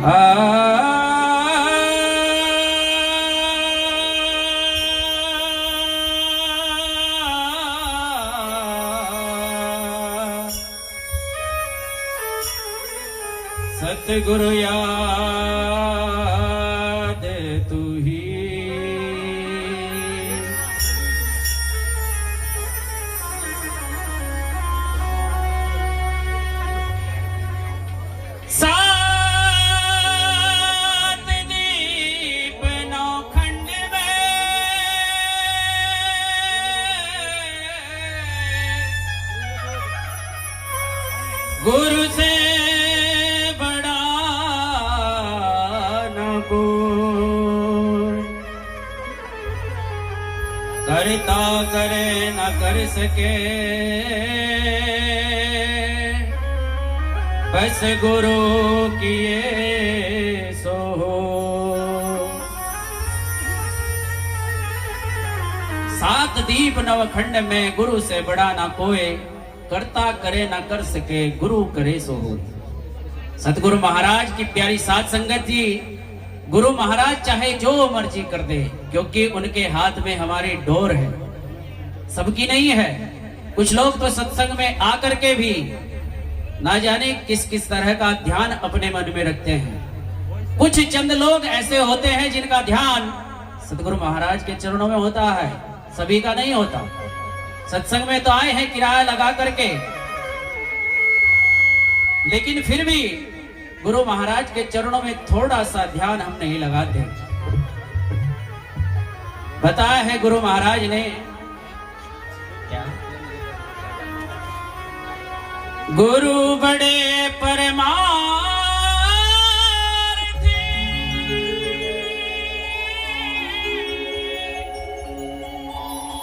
सतगुरु याद तू ही सात दीप नौ खंड में गुरु से करता करे न कर सके बस गुरु किए सो हो। सात दीप नवखंड में गुरु से बड़ा ना कोई, करता करे ना कर सके गुरु करे सो हो। सतगुरु महाराज की प्यारी साध संगत जी, गुरु महाराज चाहे जो मर्जी कर दे, क्योंकि उनके हाथ में हमारी डोर है, सबकी नहीं है। कुछ लोग तो सत्संग में आकर के भी ना जाने किस किस तरह का ध्यान अपने मन में रखते हैं। कुछ चंद लोग ऐसे होते हैं जिनका ध्यान सतगुरु महाराज के चरणों में होता है, सभी का नहीं होता। सत्संग में तो आए हैं किराया लगा करके, लेकिन फिर भी गुरु महाराज के चरणों में थोड़ा सा ध्यान हम नहीं लगाते। बताया है गुरु महाराज ने क्या, गुरु बड़े परमार्थी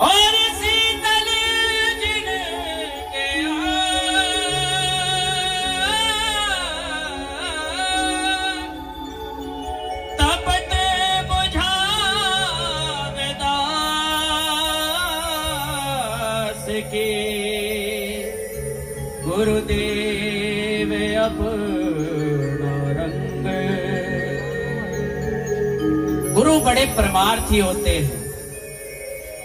और शीतल जिनके तपत बुझावे दास के गुरुदेव अपनो रंग। गुरु बड़े परमार्थी होते हैं।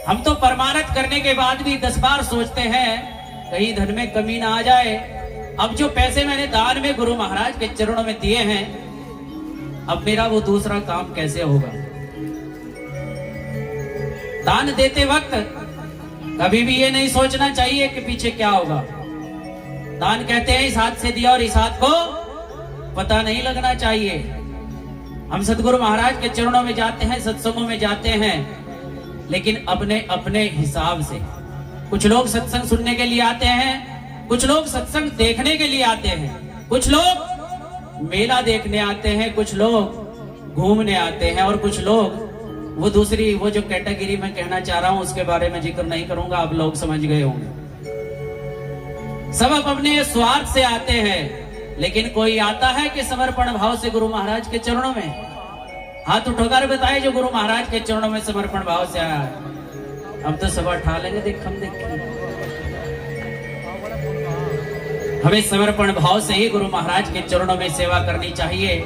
हम तो परमार्थ करने के बाद भी 10 बार सोचते हैं कहीं धन में कमी ना आ जाए। अब जो पैसे मैंने दान में गुरु महाराज के चरणों में दिए हैं, अब मेरा वो दूसरा काम कैसे होगा। दान देते वक्त कभी भी ये नहीं सोचना चाहिए कि पीछे क्या होगा। दान कहते हैं इस हाथ से दिया और इस हाथ को पता नहीं लगना चाहिए। हम सतगुरु महाराज के चरणों में जाते हैं, सत्संगों में जाते हैं, लेकिन अपने अपने हिसाब से। कुछ लोग सत्संग सुनने के लिए आते हैं, कुछ लोग सत्संग देखने के लिए आते हैं, कुछ लोग मेला देखने आते हैं, कुछ लोग घूमने आते हैं, और कुछ लोग वो दूसरी, वो जो कैटेगरी में कहना चाह रहा हूं उसके बारे में जिक्र नहीं करूंगा, आप लोग समझ गए होंगे। सब अपने स्वार्थ से आते हैं, लेकिन कोई आता है कि समर्पण भाव से गुरु महाराज के चरणों में? हाथ उठोकर बताए जो गुरु महाराज के चरणों में समर्पण भाव से आया। हम तो सब उठा लेंगे, देख हम देखिए। हमें समर्पण भाव से ही गुरु महाराज के चरणों में सेवा करनी चाहिए।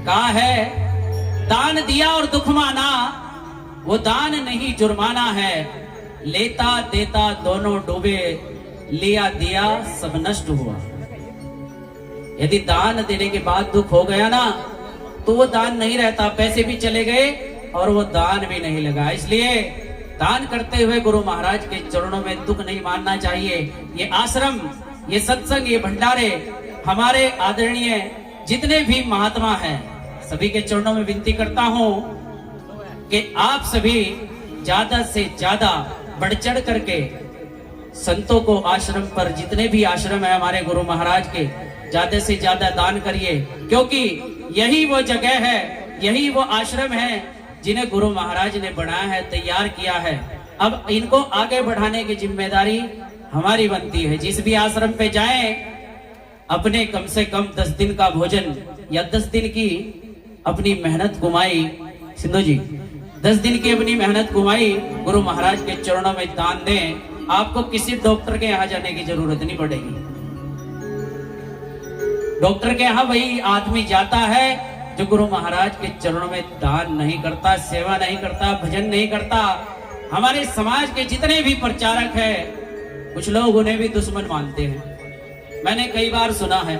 कहा है दान दिया और दुख माना, वो दान नहीं जुर्माना है। लेता देता दोनों डूबे, लिया दिया सब नष्ट हुआ। यदि दान देने के बाद दुख हो गया ना, तो वो दान नहीं रहता, पैसे भी चले गए और वो दान भी नहीं लगा। इसलिए दान करते हुए गुरु महाराज के चरणों में दुख नहीं मानना चाहिए। ये आश्रम, ये सत्संग, ये भंडारे, हमारे आदरणीय जितने भी महात्मा हैं, सभी के चरणों में विनती करता हूं कि आप सभी ज्यादा से ज्यादा बढ़ चढ़ करके संतों को, आश्रम पर जितने भी आश्रम है हमारे गुरु महाराज के, ज्यादा से ज्यादा दान करिए, क्योंकि यही वो जगह है, यही वो आश्रम है जिन्हें गुरु महाराज ने बनाया है, तैयार किया है। अब इनको आगे बढ़ाने की जिम्मेदारी हमारी बनती है। जिस भी आश्रम पे जाएं, अपने कम से कम 10 दिन का भोजन या 10 दिन की अपनी मेहनत कमाई, सिंधु जी 10 दिन की अपनी मेहनत कमाई गुरु महाराज के चरणों में दान दें। आपको किसी डॉक्टर के यहाँ जाने की जरूरत नहीं पड़ेगी। डॉक्टर के यहाँ वही आदमी जाता है जो गुरु महाराज के चरणों में दान नहीं करता, सेवा नहीं करता, भजन नहीं करता, हमारे समाज के जितने भी प्रचारक हैं कुछ लोग उन्हें भी दुश्मन मानते हैं। मैंने कई बार सुना है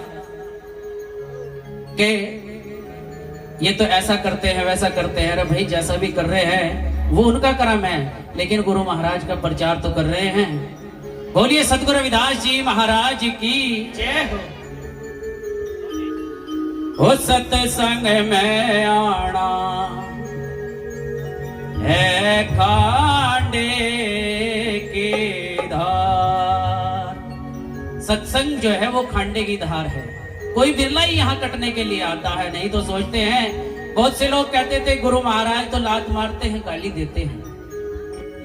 कि ये तो ऐसा करते हैं वैसा करते हैं। अरे भाई, जैसा भी कर रहे हैं वो उनका कर्म है, लेकिन गुरु महाराज का प्रचार तो कर रहे हैं। बोलिए सतगुरु रविदास जी महाराज की जय हो। ओ सत्संग में आना है खांडे की धार। सत्संग जो है वो खांडे की धार है। कोई बिरला ही यहाँ कटने के लिए आता है, नहीं तो सोचते हैं। बहुत से लोग कहते थे गुरु महाराज तो लात मारते हैं, गाली देते हैं,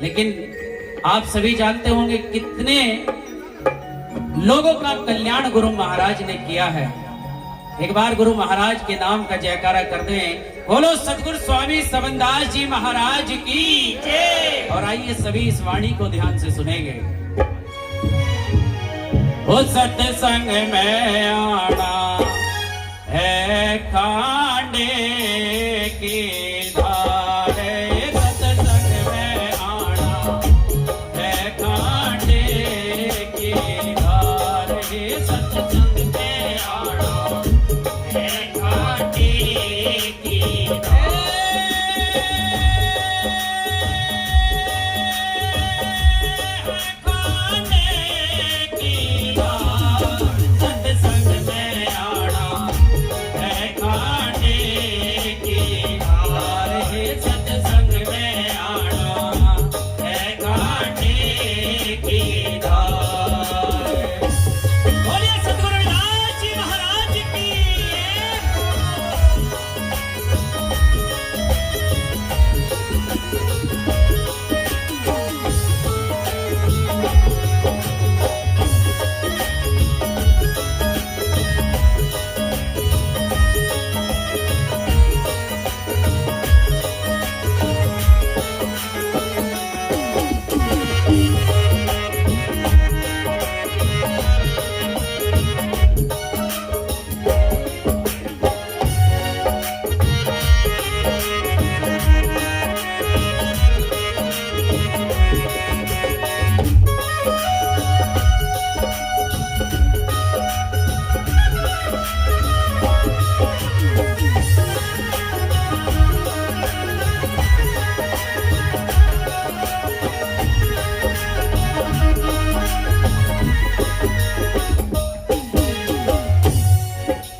लेकिन आप सभी जानते होंगे कितने लोगों का कल्याण गुरु महाराज ने किया है। एक बार गुरु महाराज के नाम का जयकारा कर दें। बोलो सतगुरु स्वामी समनदास जी महाराज की जय। और आइए सभी इस वाणी को ध्यान से सुनेंगे। ओ सत्संग में आना है खांडे की धार, सत्संग में आना है खांडे की धार, सत्संग में आना है खांडे की धार।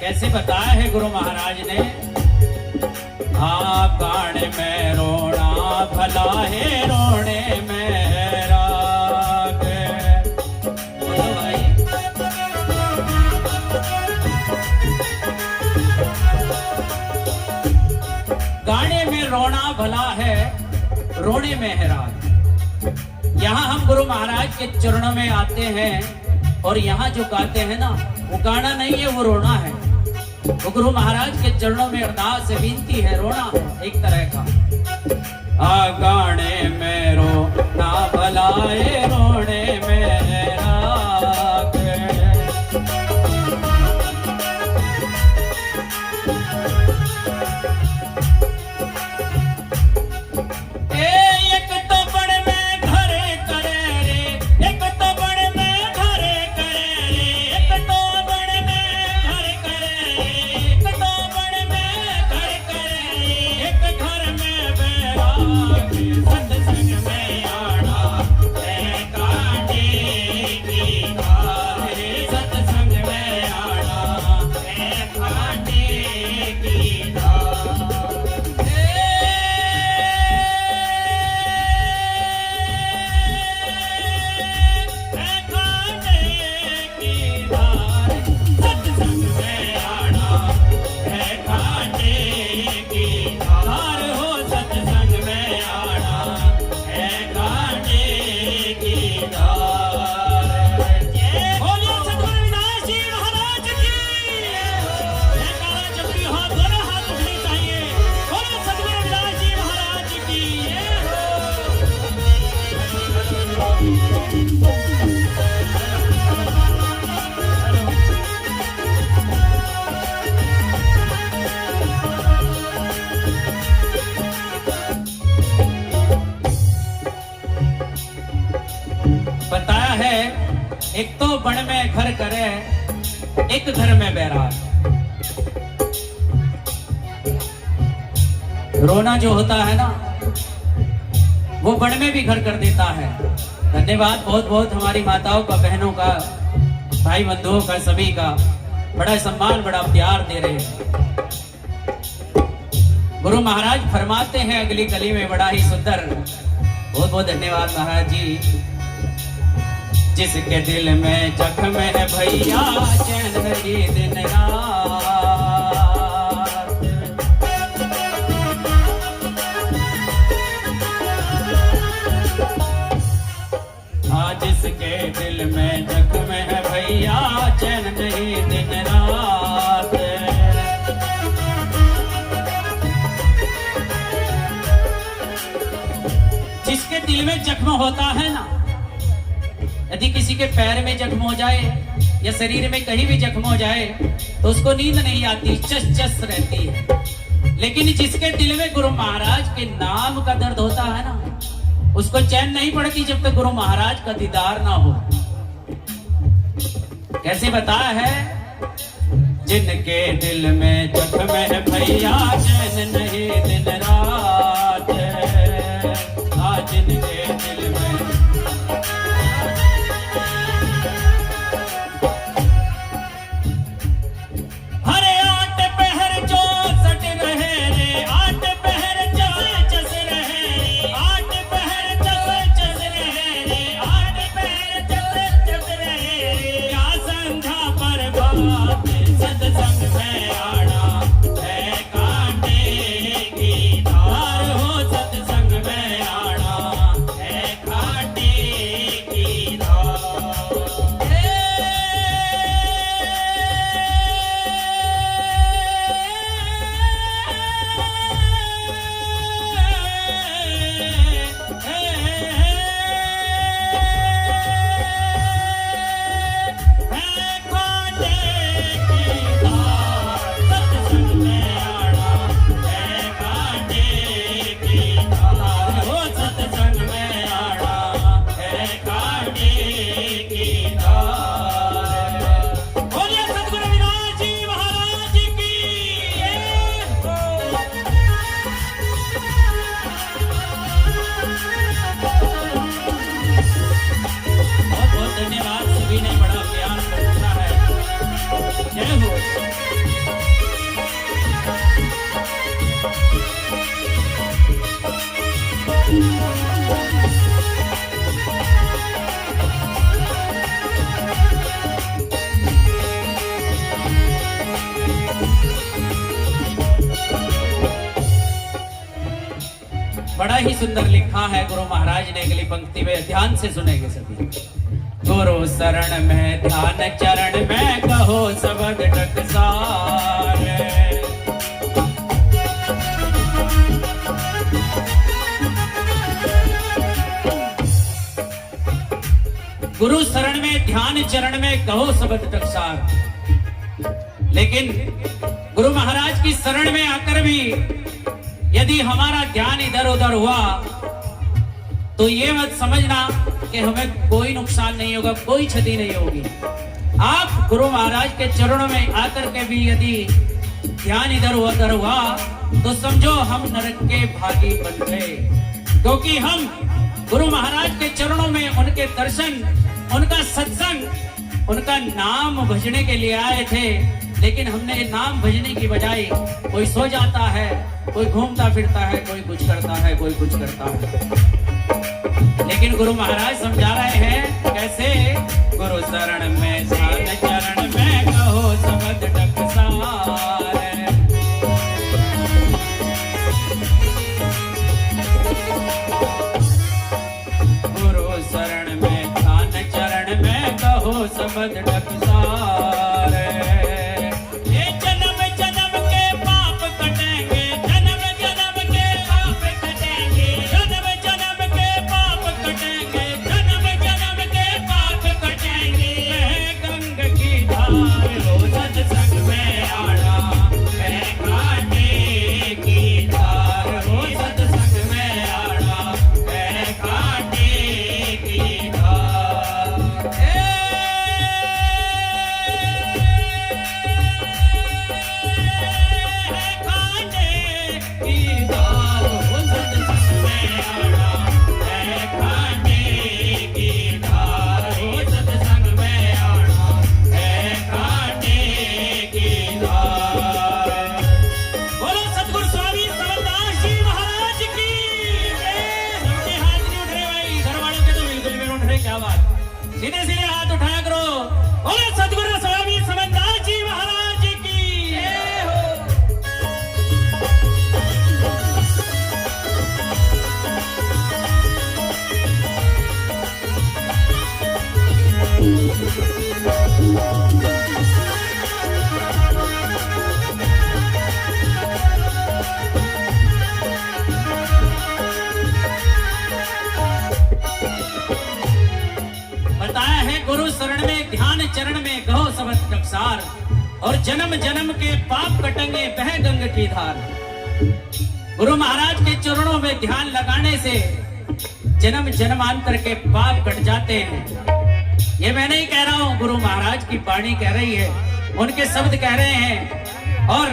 कैसे बताया है गुरु महाराज ने। हाँ, गाने में रोना भला है, रोने में राग। बोलो भाई। गाने में रोना भला है, रोने में है राग। यहाँ हम गुरु महाराज के चरणों में आते हैं और यहाँ जो गाते हैं ना, वो गाना नहीं है, वो रोना है। वो गुरु महाराज के चरणों में अरदास विनती है, रोना है एक तरह का। आ गाने में रोना भलाए, रोने में राग। एक तो बड़े में घरे करे रे, एक तो बड़े में घरे करे रे, एक तो बड़े में घरे करे रे, एक तो बड़े में घरे करे रे, एक घर में बैराग। सत्संग में आना है एक तो बन में घर करे, एक घर में बैराग। रोना जो होता है ना, वो बन में भी घर कर देता है। धन्यवाद बहुत बहुत हमारी माताओं का, बहनों का, भाई बंधुओं का, सभी का बड़ा सम्मान, बड़ा प्यार दे रहे हैं। गुरु महाराज फरमाते हैं अगली कली में बड़ा ही सुंदर। बहुत बहुत धन्यवाद महाराज जी। जिसके दिल में जख्म है भैया, चैन नहीं दिन रात। जिसके दिल में जख्म है भैया, चैन नहीं दिन रात। जिसके दिल में जख्म होता है ना, यदि किसी के पैर में जख्म हो जाए या शरीर में कहीं भी जख्म हो जाए तो उसको नींद नहीं आती, चस चस रहती है। लेकिन जिसके दिल में गुरु महाराज के नाम का दर्द होता है ना, उसको चैन नहीं पड़ती जब तक गुरु महाराज का दीदार ना हो। कैसे बताया है? जिनके दिल में जख्म है भैया, चैन नहीं दिन रात। आज जिनके दिल में हरे 8 पहर जो सट रहे रे, 8 पहर चस चस रहे रे, 8 पहर चस चस रहे रे, 8 पहर चस चस रहे रे। या संध्या पर बात सत्संग में आना है, कांटे की धार हो। सत्संग में आना है, कांटे की धार। बड़ा ही सुंदर लिखा है गुरु महाराज ने अगली पंक्ति में, ध्यान से सुनेंगे सभी। गुरु शरण में ध्यान, चरण में कहो शब्द टकसार। गुरु शरण में ध्यान, चरण में कहो शब्द टकसार। लेकिन गुरु महाराज की शरण में आकर भी यदि हमारा ध्यान इधर उधर हुआ तो ये मत समझना कि हमें कोई नुकसान नहीं होगा, कोई क्षति नहीं होगी। आप गुरु महाराज के चरणों में आकर के भी यदि ध्यान इधर उधर हुआ तो समझो हम नरक के भागी बन गए, क्योंकि हम गुरु महाराज के चरणों में उनके दर्शन, उनका सत्संग, उनका नाम भजने के लिए आए थे। लेकिन हमने नाम भजने की बजाय कोई सो जाता है, कोई घूमता फिरता है, कोई कुछ करता है, कोई कुछ करता है। लेकिन गुरु महाराज समझा रहे हैं कैसे? गुरु शरण में ध्यान, चरण में कहो शब्द टकसार। गुरु शरण में ध्यान, चरण में कहो शब्द टकसार। सत्संग में आना चरण में कहो सबत टकसार, और जन्म जन्म के पाप कटेंगे बह गंग की धार। गुरु महाराज के चरणों में ध्यान लगाने से जन्म जन्मांतर के पाप कट जाते हैं। ये मैं नहीं कह रहा हूं, गुरु महाराज की वाणी कह रही है, उनके शब्द कह रहे हैं। और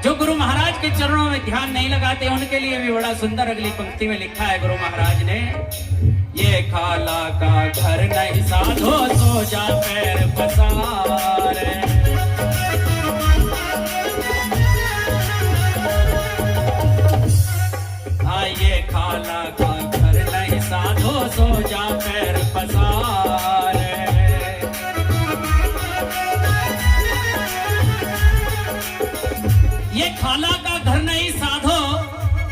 जो गुरु महाराज के चरणों में ध्यान नहीं लगाते उनके लिए भी बड़ा सुंदर अगली पंक्ति में लिखा है गुरु महाराज ने, ये खाला का घर नहीं साधो सो जा पैर पसार। ये खाला का घर नहीं साधो सो जा पैर पसार। ये खाला का घर नहीं साधो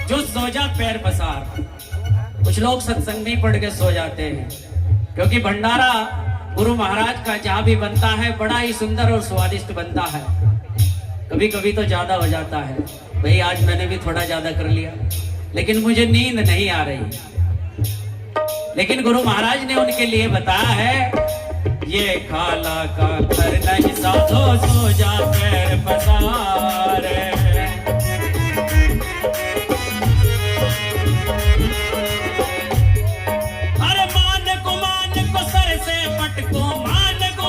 जो सो जा पैर पसार। कुछ लोग सत्संग नहीं पढ़ के सो जाते हैं, क्योंकि भंडारा गुरु महाराज का जहां भी बनता है बड़ा ही सुंदर और स्वादिष्ट बनता है। कभी कभी तो ज्यादा हो जाता है, भाई आज मैंने भी थोड़ा ज्यादा कर लिया, लेकिन मुझे नींद नहीं आ रही। लेकिन गुरु महाराज ने उनके लिए बताया है, ये खाला का घर नहीं साधो सो जा पैर पसार। अरे मान को सर से पटको, मान को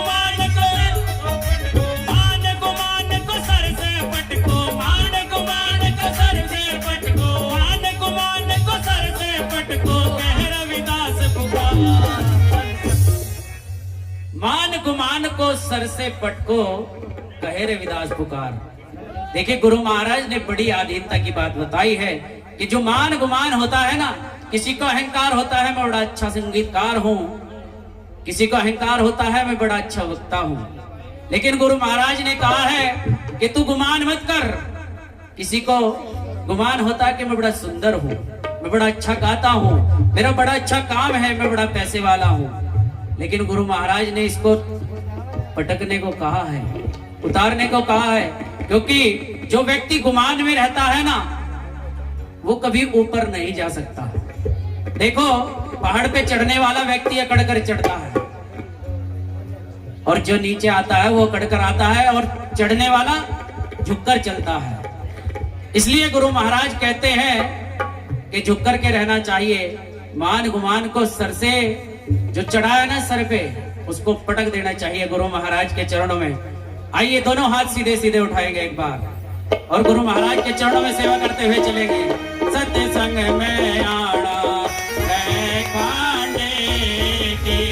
सर से पटको, मान को सर से पटको, मान को सर से पटको, कह रविदास पुकार। मान को सर से पटको कहे रविदास पुकार। देखिए गुरु महाराज ने बड़ी आधीनता की बात बताई है कि जो मान गुमान होता है ना, किसी को अहंकार होता है मैं बड़ा अच्छा संगीतकार हूं, किसी को अहंकार होता है मैं बड़ा अच्छा वक्ता हूं, लेकिन गुरु महाराज ने कहा है कि तू गुमान मत कर। किसी को गुमान होता है कि मैं बड़ा सुंदर हूं, मैं बड़ा अच्छा गाता हूं, मेरा बड़ा अच्छा काम है, मैं बड़ा पैसे वाला हूं, लेकिन गुरु महाराज ने इसको पटकने को कहा है, उतारने को कहा है, क्योंकि जो व्यक्ति गुमान में रहता है ना वो कभी ऊपर नहीं जा सकता। देखो पहाड़ पे चढ़ने वाला व्यक्ति अकड़ कर चढ़ता है, और जो नीचे आता है वो अकड़ कर आता है, और चढ़ने वाला झुककर चलता है। इसलिए गुरु महाराज कहते हैं कि झुक कर के रहना चाहिए। मान गुमान को सर से जो चढ़ाया ना सर पे उसको पटक देना चाहिए गुरु महाराज के चरणों में। आइए दोनों हाथ सीधे सीधे उठाएंगे एक बार, और गुरु महाराज के चरणों में सेवा करते हुए चलेंगे। सत्य संग में आड़ा है खाने की,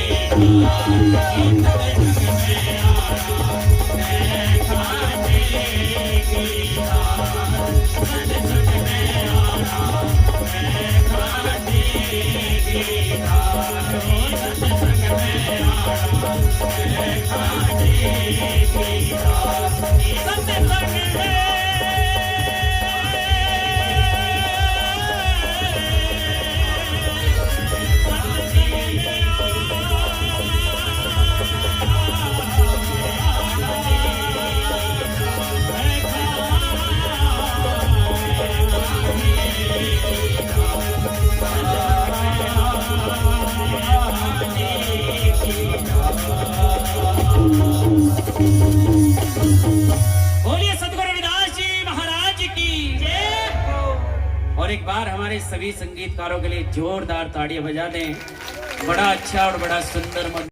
एक बार हमारे सभी संगीतकारों के लिए जोरदार ताड़ियां बजा दें। बड़ा अच्छा और बड़ा सुंदर